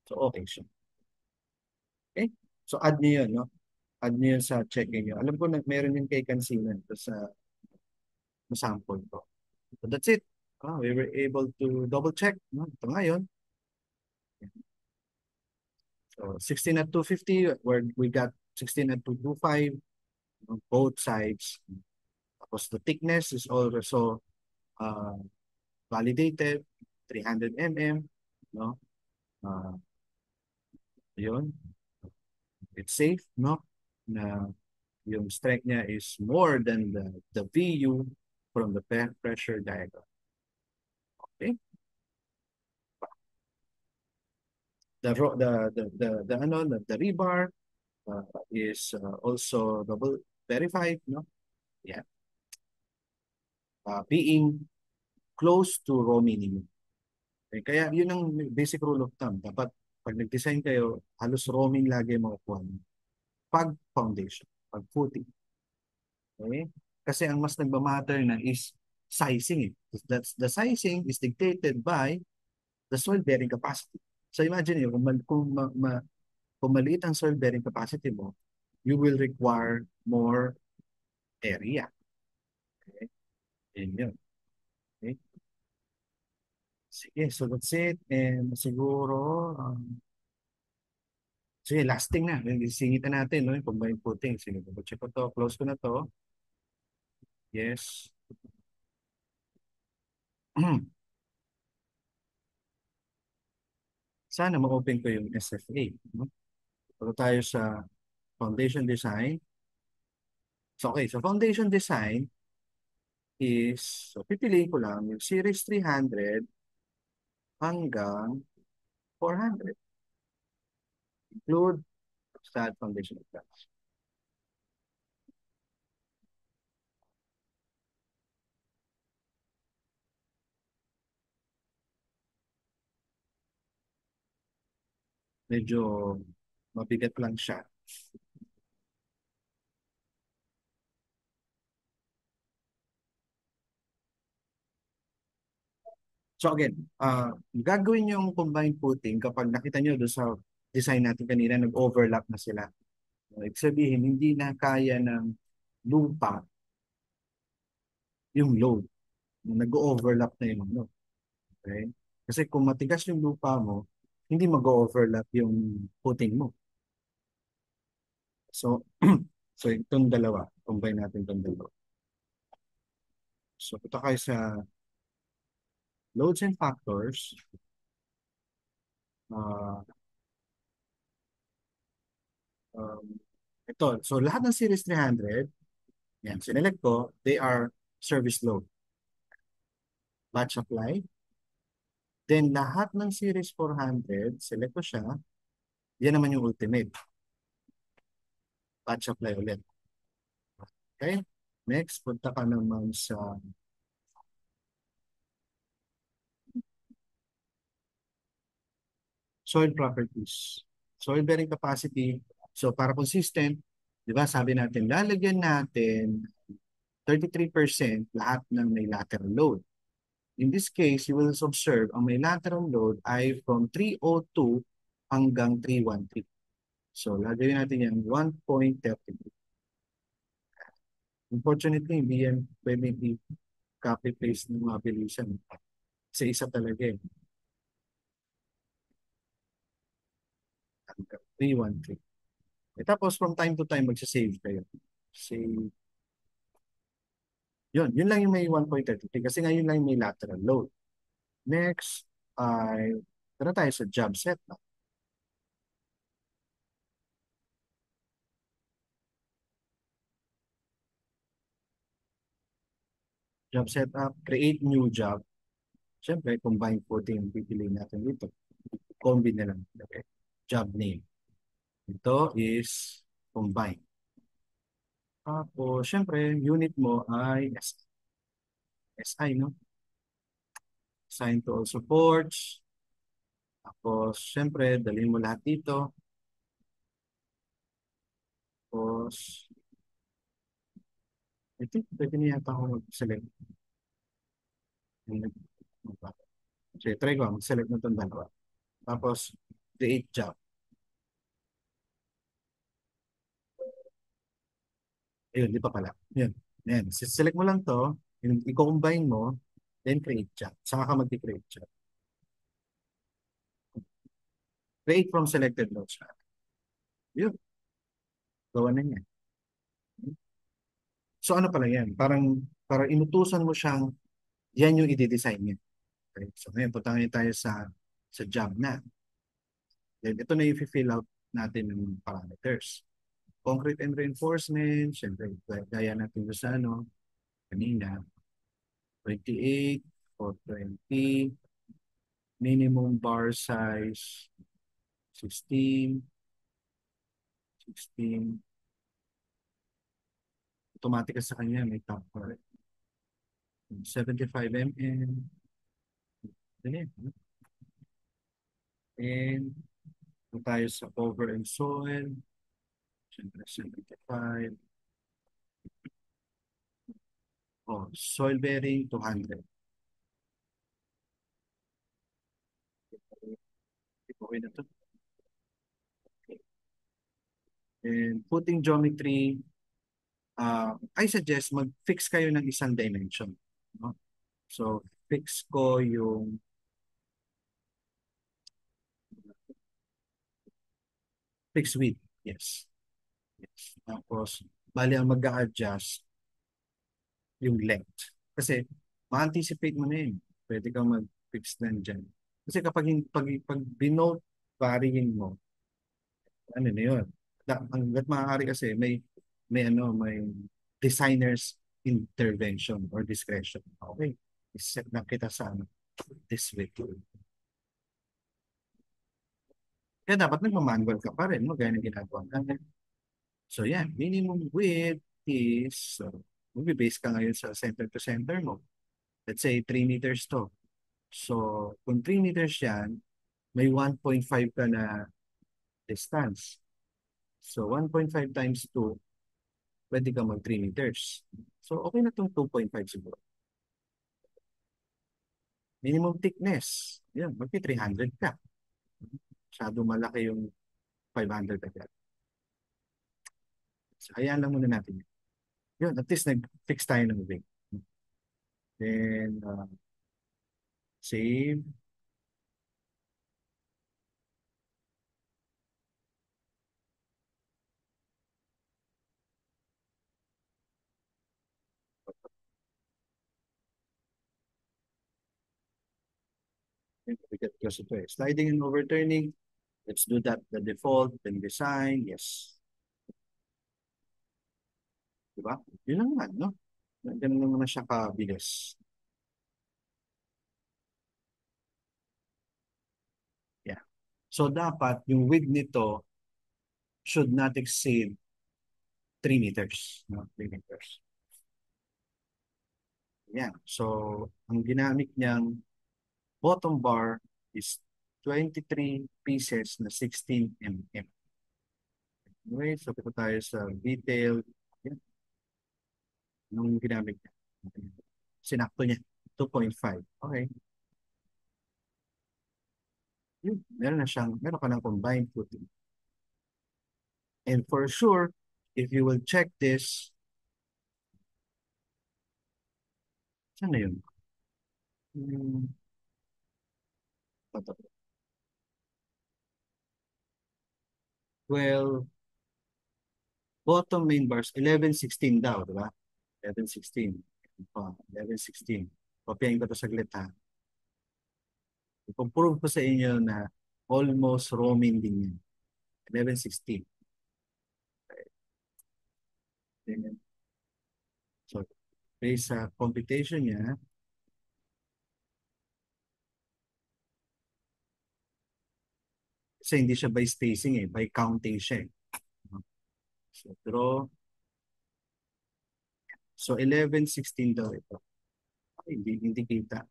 So okay siya. Okay? So add niyo yun, no? Add niyo yun sa checking niyo. Alam ko na meron yung kay Kansinan sa sample ko. So that's it. We were able to double check. No? Ito ngayon. So 16 at 250, where we got 16 at 225 on both sides. Tapos the thickness is also validated, 300 mm. No? Yun. It's safe, no? Na yung strength niya is more than the VU from the pressure diagram. Okay? The rebar is also double verified, no? Yeah. Being close to raw minimum. Okay? Kaya yun ang basic rule of thumb. Dapat pag nag-design kayo, halos roaming lagi makukuha nyo. Pag foundation, pag footing. Okay? Kasi ang mas nagmamatter na is sizing. That's, the sizing is dictated by the soil bearing capacity. So imagine nyo, kung maliit ang soil bearing capacity mo, you will require more area. Okay? Yun yun. Okay? Sige, so that's it. And siguro, sige, last thing na. Singitan natin, no? Yung combined footing. Sige, check ko to. Close ko na to. Yes. Sana ma-open ko yung SFA. No? Pero tayo sa foundation design. So, okay. So, foundation design is, so pipiliin ko lang yung series 300 hanggang 400. Include stud foundation of flats. Medyo mabigat lang siya. So again, gagawin yung combined footing kapag nakita nyo doon sa design natin kanina, nag-overlap na sila. Ibig sabihin, hindi na kaya ng lupa yung load. Nag-overlap na yung load. Okay? Kasi kung matigas yung lupa mo, hindi mag-overlap yung footing mo. So, so itong dalawa, combine natin itong dalawa. So, punta kayo sa loads and factors. Uh, um, ito, so lahat ng series 300, yan, sinelect ko, they are service load. Batch apply. Then lahat ng series 400, select ko siya, yan naman yung ultimate. Batch apply ulit. Okay? Next, punta ka naman sa soil properties. Soil bearing capacity. So para consistent, di ba sabi natin, lalagyan natin 33% lahat ng may lateral load. In this case, you will observe ang may lateral load ay from 302 hanggang 313. So lagyan natin yan 1.33. Unfortunately, hindi yan pwede i-copy paste ng mabilisan. Sa isa talaga eh. Hanggang 313. Tapos from time to time, magsasave kayo. Save. Yun lang yung may 1.33 kasi ngayon lang yung may lateral load. Next, ay tara tayo sa job set. No? Job setup, create new job. Siyempre, combine footing yung pipiliin natin dito. Combine na lang. Okay. Job name. Ito is combine. Tapos, siyempre, unit mo ay SI, no? Assign to all supports. Tapos, siyempre, dalhin mo lahat dito. Tapos, I think pwede na yata ako mag-select. So, try ko, mag-select na itong dalawa. Tapos, create job. Ayun, di pa pala. Yun. Yan. Select mo lang to, i-combine mo, then create job. Saka ka mag-create job. Create from selected nodes. Yun. Gawa na niya. So ano pala yan? Parang inutusan mo siyang yan yung i-design niya. Okay? So ngayon, punta ngayon tayo sa job na. Then ito na yung fill out natin ng parameters. Concrete and reinforcement, syempre, gaya natin doon sa kanina, 28 or 20, minimum bar size, 16, 16, automatic sa kanya, may top bar, 75 mm, ganyan. And kung tayo sa cover and soil, syempre 75. Oh, soil bearing 200. Okay na to. And footing geometry, I suggest mag-fix kayo ng isang dimension. No? So, fix ko yung fixed width. Yes. Yes. Tapos, bali ang mag-a-adjust yung length. Kasi, ma-anticipate mo na yun. Pwede kang mag-fix na dyan. Kasi pag binote varying mo, ano na yun? Hanggat maaari kasi may designer's intervention or discretion. Okay. Set na kita sa this way. Kaya dapat nagmamanual ka pa rin, no? Gaya ng ginagawa natin. So yan, minimum width is, magbe-base ka ngayon sa center to center mo. Let's say 3 meters to. So kung 3 meters yan, may 1.5 ka na distance. So 1.5 times 2, pwede ka mag 3 meters. So okay na itong 2.5 siguro. Minimum thickness. Yan, magti 300 ka. Masyado malaki yung 500 agad. So, hayaan lang muna natin yun. Yun, at least nag-fix tayo ng wing. Then, save. We get closer to it. Sliding and overturning. Let's do that. The default, then design. Yes. Diba? Yun lang naman, no? Ganun lang naman siya kabilis. Yeah. So, dapat yung width nito should not exceed 3 meters. No? 3 meters. Yeah. So, ang ginamit niyang bottom bar is 23 pieces na 16 mm. Anyway, so punta tayo sa detail. Yan, yung ginamit niya. Sinakto niya. 2.5. Okay. Yun, meron ka ng combined footing. And for sure, if you will check this, saan na yun? Hmm, ito. Well, bottom main bars, 11-16 daw, di ba? 11-16. 11-16. Kopyahin ko ito saglit ha. Ipag-prove ko sa inyo na almost roaming din yan. 11-16. So, based sa computation niya, kasi hindi siya by spacing eh, by counting siya eh. So, draw. So, 11-16 daw ito. Ay, hindi kita.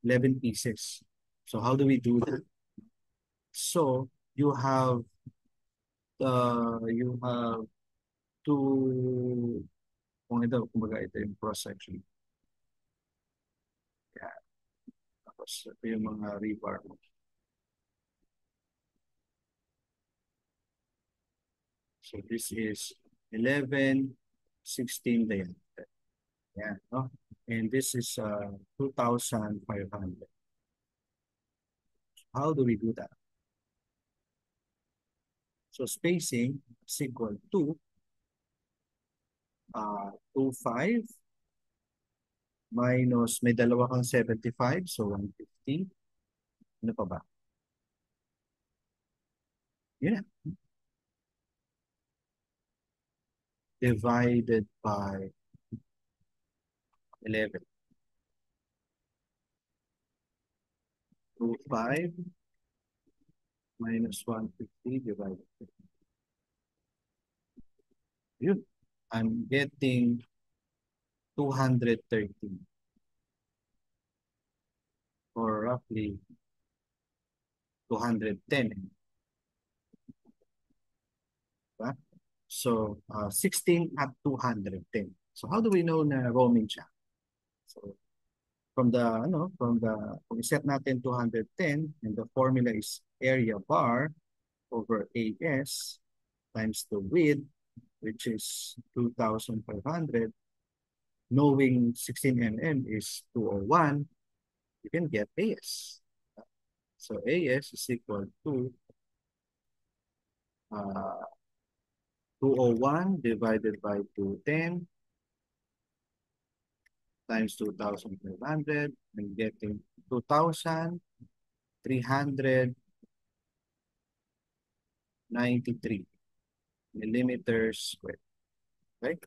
11 pieces. So, how do we do that? So, you have to, kumbaga ito yung cross section. Yeah. Tapos, ito yung mga rebar mo. So, this is 11-16 diameter. Yeah, no? And this is 2,500. How do we do that? So spacing is equal to 25 minus, may dalawa kang 75, so 150. Ano pa ba? Yun na. Divided by 11. 25 minus 150 divided by 11. Yun. I'm getting 213 or roughly 210. Diba? So, 16 at 210. So, how do we know na roaming siya? So, kung set natin 210 and the formula is area bar over AS times the width, which is 2,500, knowing 16 mm is 201, you can get AS. So AS is equal to 201 divided by 210 times 2,500, and getting 2,393 millimeters squared. Right?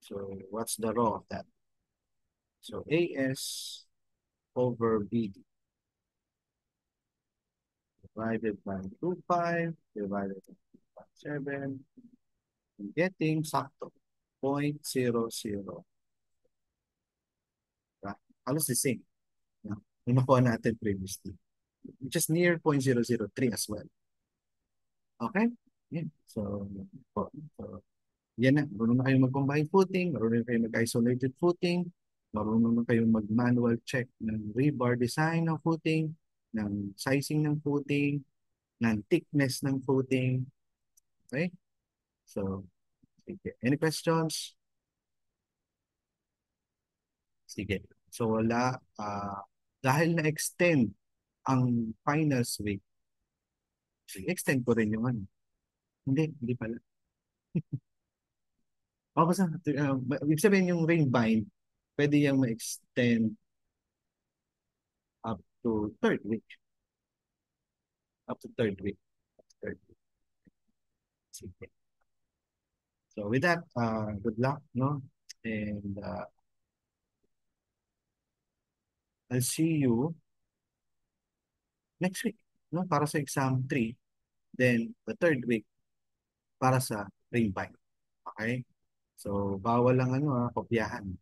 So what's the raw of that? So AS over BD divided by 25 divided by 2.7, getting sakto 0.00. Right? Halos the same. Yeah. Yung nakuha natin previously. Which is near 0.003 as well. Okay? Yeah. So yan na. Marunong na kayo mag-combine footing, marunong na kayo mag-isolated footing. Marunong na kayong mag-manual check ng rebar design ng footing, ng sizing ng footing, ng thickness ng footing. Okay? So, sige. Any questions? Sige. So, wala. Dahil na-extend ang finals week, sige, extend ko rin yung ano. Hindi pala. O, basta, ibig sabihin yung ring bind, pwede yung ma-extend up to third week. Up to third week. Third week. Sige. So with that, good luck, no? And I'll see you next week, no? Para sa exam 3. Then the third week para sa ring bind. Okay? So bawal lang ano, kopyahan.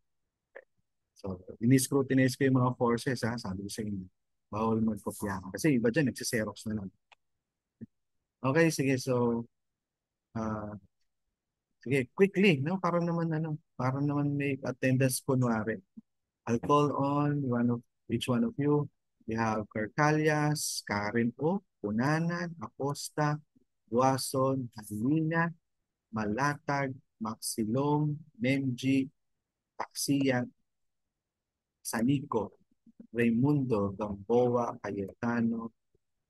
So ini-scrutinize ko yung mga forces, ha? Sabi ko sa inyo. Bawal magkopyahan. Kasi iba dyan, nagsiserox na lang. Okay, sige. So, uh, sige, quickly, no? Para naman may attendance kunwari. I'll call on each one of you. We have Carcalias, Karen O, Punanan, Acosta, Duason, Halina, Malatag, Maxilong, Memji, Taxian, Sanico, Raimundo, Gamboa, Cayetano,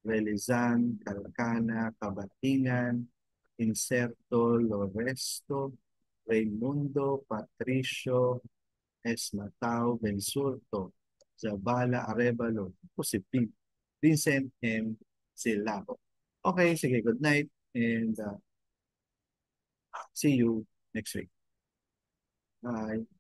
Relizan, Calcana, Cabatingan, Inserto, Loresto, Raimundo, Patricio, Esmatao, Bensurto, Zabala, Arevalo, Positive, Vincent, and Silao. Okay, sige, good night, and see you next week. Bye.